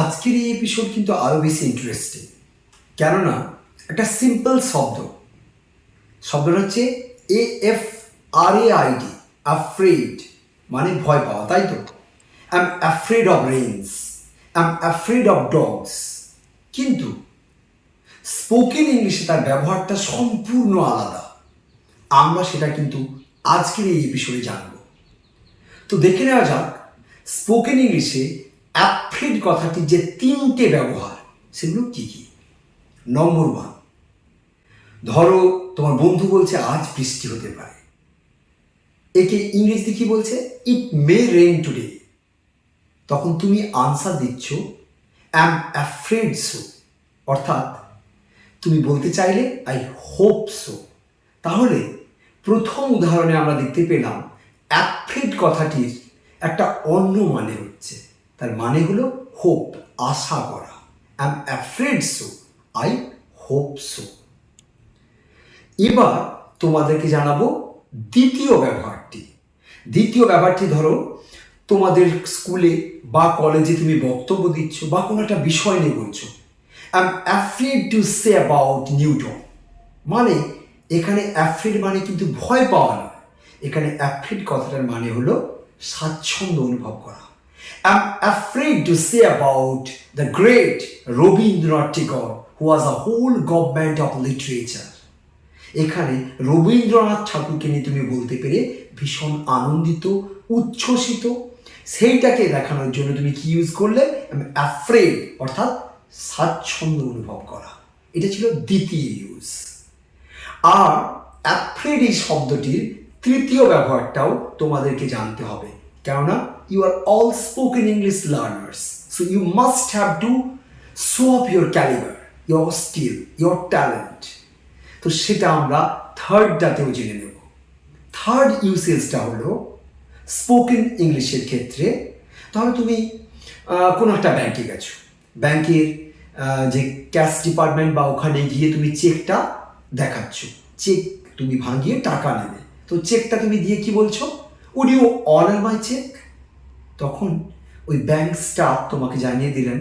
আজকের এই এপিসোড কিন্তু আরও বেশি ইন্টারেস্টিং, কেননা একটা সিম্পল শব্দটা হচ্ছে AFRAID, অ্যাফ্রেড, মানে ভয় পাওয়া, তাই তো? I am afraid of rains, I am afraid of dogs. কিন্তু স্পোকেন ইংলিশে তার ব্যবহারটা সম্পূর্ণ আলাদা। আমরা সেটা কিন্তু আজকের এই এপিসোডে জানব। তো দেখে নেওয়া যাক স্পোকেন ইংলিশে অ্যাফ্রেড কথাটির যে তিনটে ব্যবহার সেগুলো কী কী। নম্বর 1, ধরো তোমার বন্ধু বলছে আজ বৃষ্টি হতে পারে। একে ইংরেজিতে কি বলছে? ইট মে রেইন টুডে। তখন তুমি আনসার দিচ্ছ অ্যাম অ্যাফ্রেড সো, অর্থাৎ তুমি বলতে চাইলে আই হোপ সো। তাহলে প্রথম উদাহরণে আমরা দেখতে পেলাম অ্যাফ্রেড কথাটির একটা অন্য মানে হচ্ছে, তার মানে হলো হোপ, আশা করা। I am afraid so, I hope so. এবার তোমাদেরকে জানাবো দ্বিতীয় ব্যবহারটি। ধরো তোমাদের স্কুলে বা কলেজে তুমি বক্তব্য দিচ্ছ বা কোনো একটা বিষয় নিয়ে বলছো। I am afraid to say about Newton. মানে এখানে অ্যাফ্রেড মানে কিন্তু ভয় পাওয়া না, এখানে অ্যাফ্রেড কথাটার মানে হলো স্বাচ্ছন্দ্য অনুভব করা। I am afraid to say about the great Rabindranath Tagore who was a whole government of literature. এখানে রবীন্দ্রনাথ ঠাকুরকে নিয়ে তুমি বলতে পেরে ভীষণ আনন্দিত, উচ্ছ্বসিত। সেইটাকে দেখানোর জন্য তুমি কি ইউজ করলে? অ্যাফ্রেড, অর্থাৎ স্বাচ্ছন্দ্য অনুভব করা। এটা ছিল দ্বিতীয় ইউজ। আর অ্যাফ্রেড এই শব্দটির তৃতীয় ব্যবহারটাও তোমাদেরকে জানতে হবে, কেননা you are all spoken English learners, so you must have to show off your calibre, your skill, your talent. তো সেটা আমরা থার্ডটাতেও জেনে নেব। থার্ড ইউসেজটা হলো স্পোকেন ইংলিশের ক্ষেত্রে, ধরো তুমি কোনো একটা ব্যাংকে গেছো, ব্যাংকের যে ক্যাশ ডিপার্টমেন্ট বা ওখানে গিয়ে তুমি চেকটা দেখাচ্ছ, চেক তুমি ভাঙিয়ে টাকা নেবে। তো চেকটা তুমি দিয়ে কি বলছো? Would you honour my cheque? তখন ওই ব্যাংক স্টাফ তোমাকে জানিয়ে দিলেন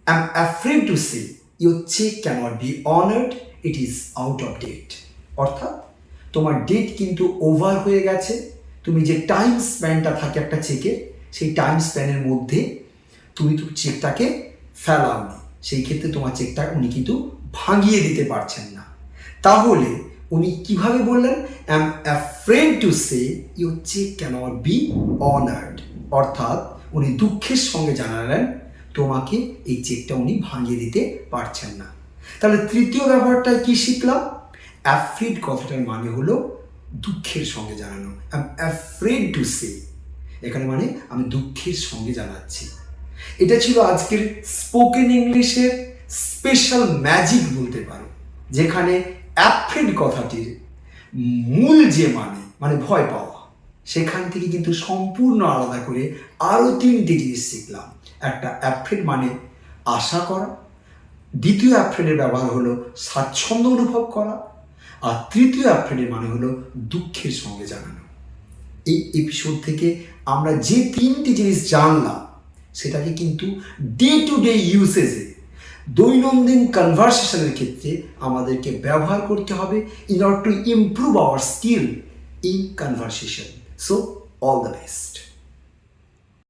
I am afraid to say your cheque cannot be honoured, it is out of date. অর্থাৎ তোমার ডেট কিন্তু ওভার হয়ে গেছে, তুমি যে টাইম স্প্যানটা থাকে একটা চেকের, সেই টাইম স্প্যানের মধ্যে তুমি তো চেকটাকে ফেলাওনি, সেই ক্ষেত্রে তোমার চেকটা উনি কিন্তু ভাঙিয়ে দিতে পারছেন না। তাহলে উনি কিভাবে বললেন? I am afraid to say your cheque cannot be honoured, অর্থাৎ উনি দুঃখের সঙ্গে জানালেন তোমাকে এই চেকটা উনি ভাঙিয়ে দিতে পারছেন না। তাহলে তৃতীয় ব্যবহারটায় কি শিখলাম? অ্যাফ্রেড কথাটার মানে হলো দুঃখের সঙ্গে জানানো। আই এম অ্যাফ্রেড টু সে, এখানে মানে আমি দুঃখের সঙ্গে জানাচ্ছি। এটা ছিল আজকের স্পোকেন ইংলিশের স্পেশাল ম্যাজিক বলতে পারো, যেখানে অ্যাফ্রেড কথাটির মূল যে মানে ভয় পাওয়া, সেখান থেকে কিন্তু সম্পূর্ণ আলাদা করে আরও তিনটে জিনিস শিখলাম। একটা অ্যাফ্রেড মানে আশা করা, দ্বিতীয় অ্যাফ্রেডের ব্যবহার হলো স্বাচ্ছন্দ্য অনুভব করা, আর তৃতীয় অ্যাফ্রেডের মানে হলো দুঃখের সঙ্গে জানানো। এই এপিসোড থেকে আমরা যে তিনটি জিনিস জানলাম সেটাকে কিন্তু ডে টু ডে ইউসেজে, দৈনন্দিন কনভারসেশনের ক্ষেত্রে আমাদেরকে ব্যবহার করতে হবে in order to improve hour skill in conversation. So all the best.